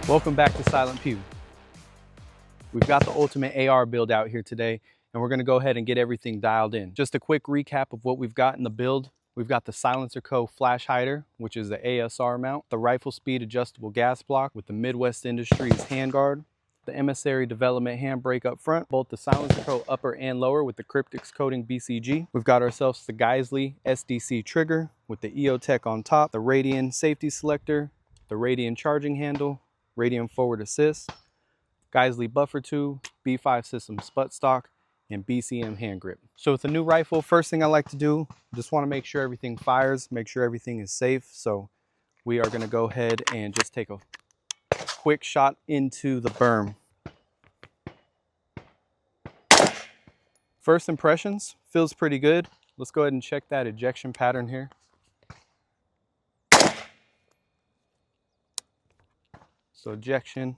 Welcome back to Silent Pew. We've got the ultimate AR build out here today, and we're gonna go ahead and get everything dialed in. Just a quick recap of what we've got in the build. We've got the Silencer Co. flash hider, which is the ASR mount, the rifle speed adjustable gas block with the Midwest Industries handguard, the Emissary development handbrake up front, both the Silencer Co. upper and lower with the Cryptics coating BCG. We've got ourselves the Geissele SDC trigger with the EOTech on top, the Radian safety selector, the Radian charging handle, Radian forward assist, Geissele buffer tube, B5 system butt stock, and BCM hand grip. So with a new rifle, first thing I like to do, just want to make sure everything fires, make sure everything is safe. So we are going to go ahead and just take a quick shot into the berm. First impressions, feels pretty good. Let's go ahead and check that ejection pattern here. So ejection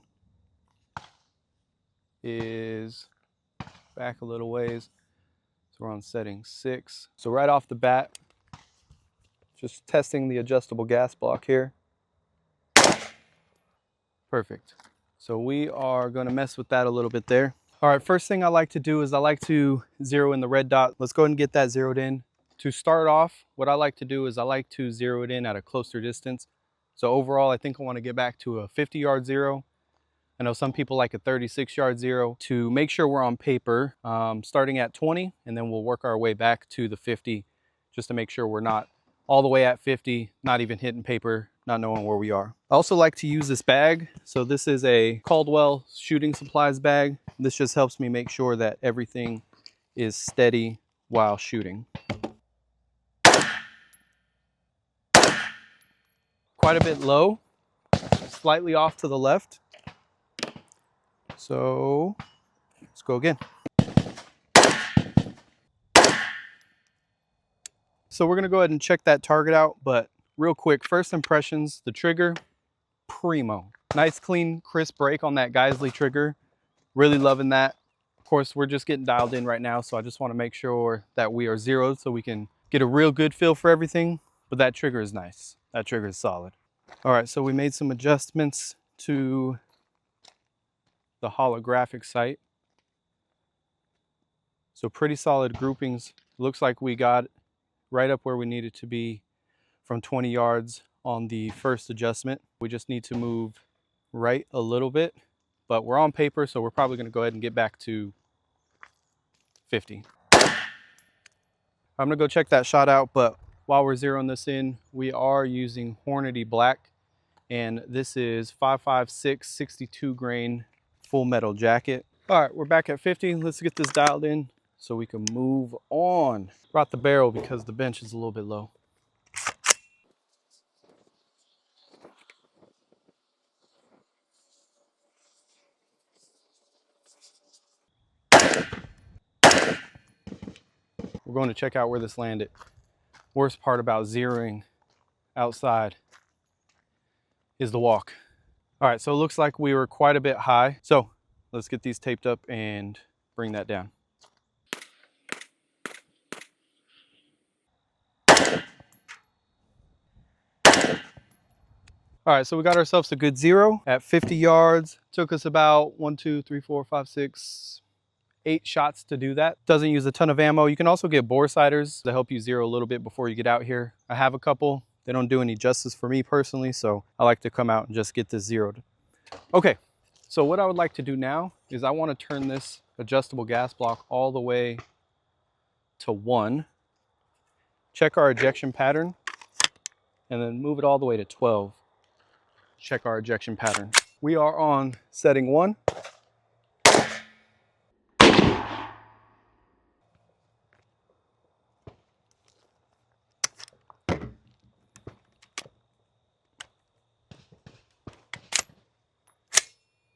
is back a little ways. So we're on setting 6. So right off the bat, just testing the adjustable gas block here. Perfect. So we are going to mess with that a little bit there. All right, first thing I like to do is I like to zero in the red dot. Let's go ahead and get that zeroed in. To start off, what I like to do is I like to zero it in at a closer distance. So overall, I think I want to get back to a 50-yard zero. I know some people like a 36-yard zero. To make sure we're on paper, starting at 20, and then we'll work our way back to the 50, just to make sure we're not all the way at 50, not even hitting paper, not knowing where we are. I also like to use this bag. So this is a Caldwell shooting supplies bag. This just helps me make sure that everything is steady while shooting. Quite a bit low, slightly off to the left. So let's go again. So we're gonna go ahead and check that target out, but real quick, first impressions, the trigger, primo. Nice, clean, crisp break on that Geissele trigger. Really loving that. Of course, we're just getting dialed in right now, so I just wanna make sure that we are zeroed so we can get a real good feel for everything, but that trigger is nice. That trigger is solid. All right, so we made some adjustments to the holographic sight. So pretty solid groupings. Looks like we got right up where we needed to be from 20 yards on the first adjustment. We just need to move right a little bit, but we're on paper, so we're probably gonna go ahead and get back to 50. I'm gonna go check that shot out, but while we're zeroing this in, we are using Hornady Black, and this is 5.56 62 grain full metal jacket. All right, we're back at 50. Let's get this dialed in so we can move on. Brought the barrel because the bench is a little bit low. We're going to check out where this landed. Worst part about zeroing outside is the walk. All right, so it looks like we were quite a bit high. So let's get these taped up and bring that down. All right, so we got ourselves a good zero at 50 yards. Took us about 1, 2, 3, 4, 5, 6, 8 shots to do that. Doesn't use a ton of ammo. You can also get bore sighters to help you zero a little bit before you get out here. I have a couple. They don't do any justice for me personally, so I like to come out and just get this zeroed. Okay, so what I would like to do now is I want to turn this adjustable gas block all the way to 1. Check our ejection pattern, and then move it all the way to 12. Check our ejection pattern. We are on setting 1.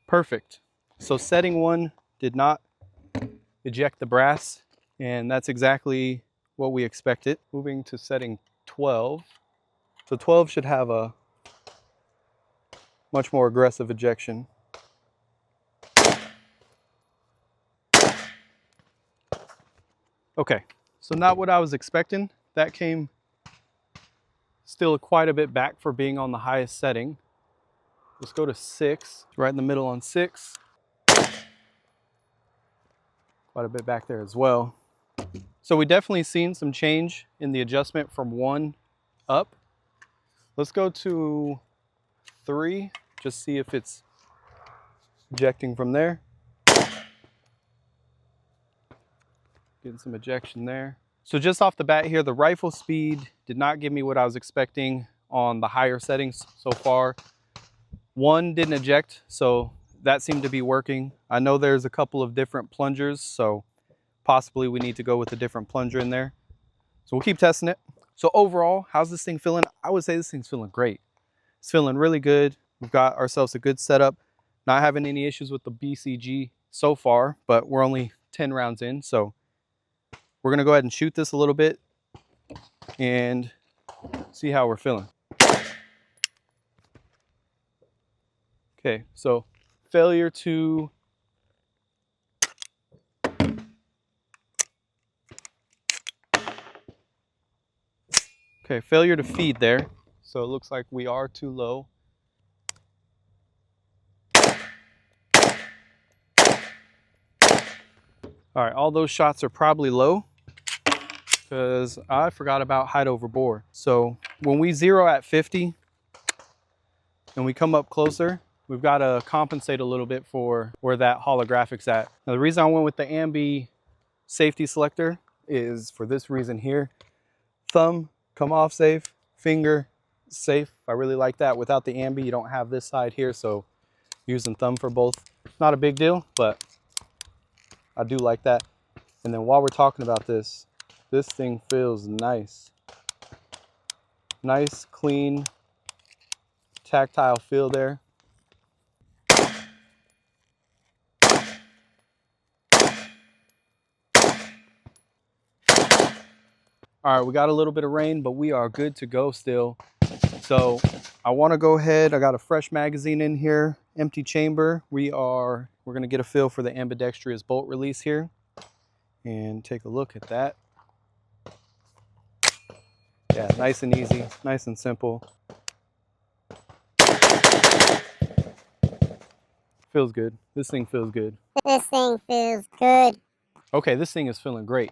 Perfect. So setting 1 did not eject the brass, and that's exactly what we expected. Moving to setting 12. So 12 should have a much more aggressive ejection. Okay, so not what I was expecting. That came still quite a bit back for being on the highest setting. Let's go to 6, right in the middle on 6. Quite a bit back there as well. So we definitely seen some change in the adjustment from 1 up. Let's go to 3, just see if it's ejecting from there. Getting some ejection there. So just off the bat here, the rifle speed did not give me what I was expecting on the higher settings so far. 1 didn't eject, so that seemed to be working. I know there's a couple of different plungers, so possibly we need to go with a different plunger in there. So we'll keep testing it. So overall, how's this thing feeling? I would say this thing's feeling great. It's feeling really good. We've got ourselves a good setup. Not having any issues with the BCG so far, but we're only 10 rounds in, so we're gonna go ahead and shoot this a little bit and see how we're feeling. Okay, so failure to feed there. So it looks like we are too low. All right, all those shots are probably low because I forgot about height over bore. So when we zero at 50 and we come up closer, we've got to compensate a little bit for where that holographic's at. Now the reason I went with the ambi safety selector is for this reason here. Thumb, come off safe, finger, safe. I really like that. Without the ambi, you don't have this side here, so using thumb for both, not a big deal, but I do like that. And then while we're talking about this, this thing feels nice. Nice, clean, tactile feel there. All right, we got a little bit of rain, but we are good to go still. So I want to go ahead. I got a fresh magazine in here, empty chamber. We're going to get a feel for the ambidextrous bolt release here and take a look at that. Yeah, nice and easy, nice and simple. Feels good. This thing feels good. This thing feels good. Okay, this thing is feeling great.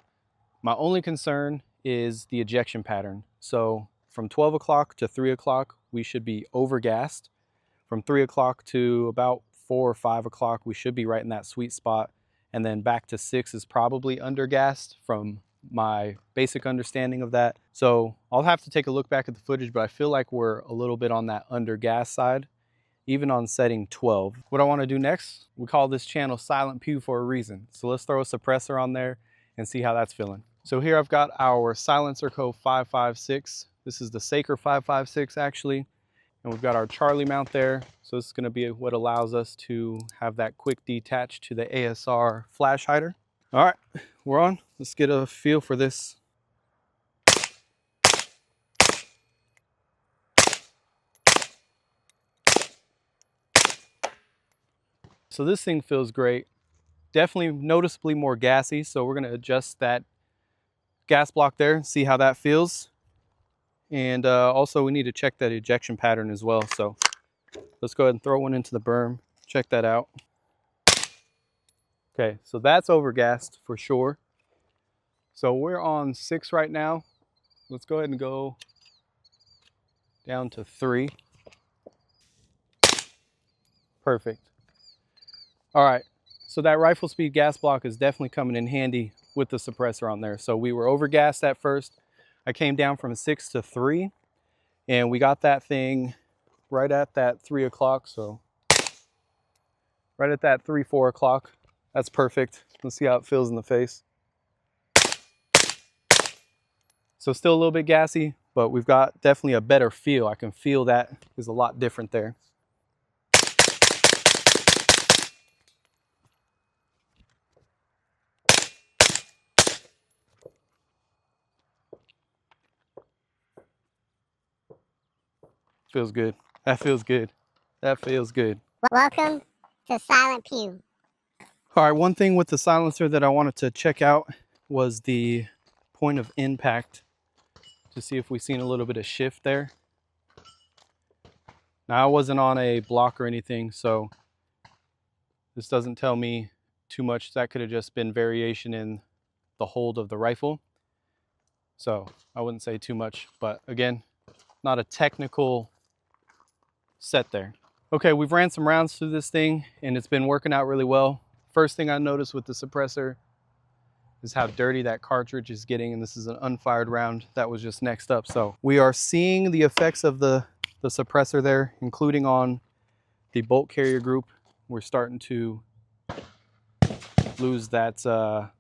My only concern is the ejection pattern. So from 12 o'clock to 3 o'clock, we should be overgassed. From 3 o'clock to about 4 or 5 o'clock, we should be right in that sweet spot. And then back to 6 is probably undergassed from my basic understanding of that. So I'll have to take a look back at the footage, but I feel like we're a little bit on that undergas side, even on setting 12. What I want to do next, we call this channel Silent Pew for a reason. So let's throw a suppressor on there and see how that's feeling. So here I've got our Silencer Co. 556. This is the Saker 556 actually. And we've got our Charlie mount there. So this is going to be what allows us to have that quick detach to the ASR flash hider. All right, we're on. Let's get a feel for this. So this thing feels great. Definitely noticeably more gassy. So we're going to adjust that gas block there and see how that feels. And also we need to check that ejection pattern as well. So let's go ahead and throw one into the berm, check that out. Okay, so that's overgassed for sure. So we're on 6 right now. Let's go ahead and go down to 3. Perfect. All right, so that rifle speed gas block is definitely coming in handy with the suppressor on there. So we were overgassed at first. I came down from 6 to 3 and we got that thing right at that 3 o'clock. So right at that 3, 4 o'clock. That's perfect. Let's see how it feels in the face. So still a little bit gassy, but we've got definitely a better feel. I can feel that is a lot different there. Feels good. That feels good. That feels good. Welcome to Silent Pew. All right, one thing with the silencer that I wanted to check out was the point of impact to see if we've seen a little bit of shift there. Now I wasn't on a block or anything, so this doesn't tell me too much. That could have just been variation in the hold of the rifle. So I wouldn't say too much, but again, not a technical set there. Okay, we've ran some rounds through this thing and it's been working out really well. First thing I noticed with the suppressor is how dirty that cartridge is getting, and this is an unfired round that was just next up. So we are seeing the effects of the suppressor there, including on the bolt carrier group. We're starting to lose that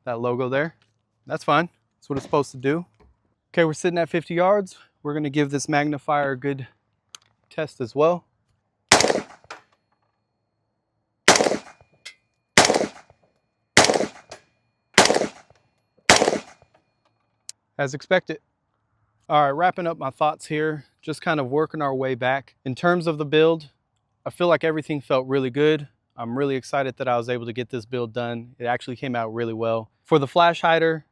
logo there. That's fine. That's what it's supposed to do. Okay, we're sitting at 50 yards. We're gonna give this magnifier a good test as well. As expected. All right, wrapping up my thoughts here, just kind of working our way back. In terms of the build, I feel like everything felt really good. I'm really excited that I was able to get this build done. It actually came out really well. For the flash hider,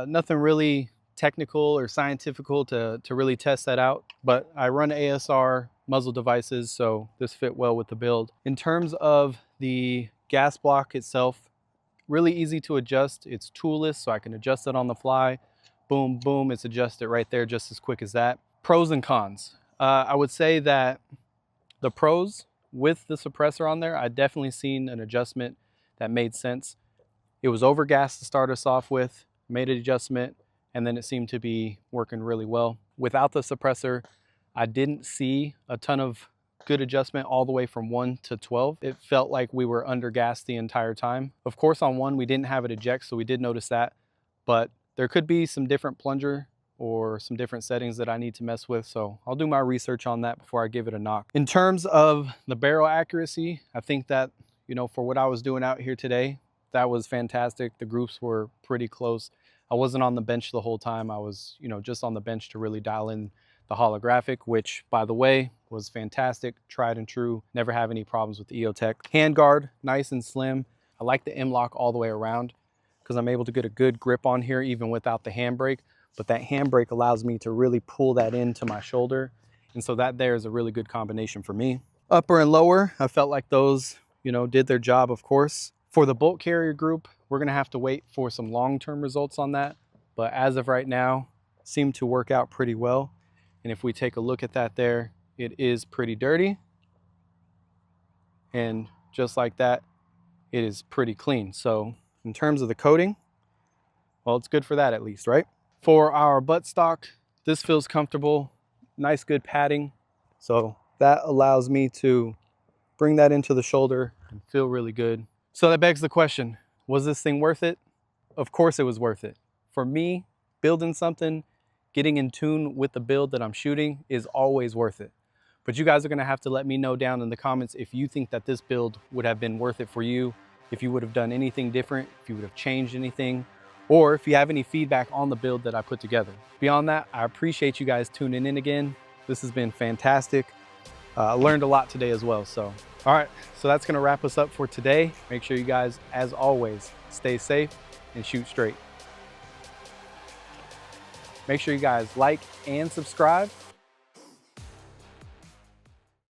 nothing really technical or scientifical to really test that out, but I run ASR muzzle devices, so this fit well with the build. In terms of the gas block itself, really easy to adjust. It's toolless, so I can adjust it on the fly. Boom, boom, it's adjusted right there just as quick as that. Pros and cons. I would say that the pros, with the suppressor on there, I definitely seen an adjustment that made sense. It was over gas to start us off with, made an adjustment, and then it seemed to be working really well. Without the suppressor, I didn't see a ton of good adjustment all the way from 1 to 12. It felt like we were under gas the entire time. Of course, on 1, we didn't have it eject, so we did notice that, but there could be some different plunger or some different settings that I need to mess with, so I'll do my research on that before I give it a knock. In terms of the barrel accuracy, I think that, you know, for what I was doing out here today, that was fantastic. The groups were pretty close. I wasn't on the bench the whole time. I was, you know, just on the bench to really dial in the holographic, which, by the way, was fantastic, tried and true. Never have any problems with the EOTech. Handguard, nice and slim. I like the M-lock all the way around because I'm able to get a good grip on here even without the handbrake. But that handbrake allows me to really pull that into my shoulder. And so that there is a really good combination for me. Upper and lower, I felt like those, you know, did their job, of course. For the bolt carrier group, we're gonna have to wait for some long-term results on that. But as of right now, seemed to work out pretty well. And if we take a look at that there, it is pretty dirty. And just like that, it is pretty clean. So in terms of the coating, well, it's good for that at least, right? For our buttstock, this feels comfortable, nice good padding. So that allows me to bring that into the shoulder and feel really good. So that begs the question, was this thing worth it? Of course it was worth it. For me, building something, getting in tune with the build that I'm shooting is always worth it. But you guys are gonna have to let me know down in the comments if you think that this build would have been worth it for you, if you would have done anything different, if you would have changed anything, or if you have any feedback on the build that I put together. Beyond that, I appreciate you guys tuning in again. This has been fantastic. I learned a lot today as well. So, all right, so that's gonna wrap us up for today. Make sure you guys, as always, stay safe and shoot straight. Make sure you guys like and subscribe,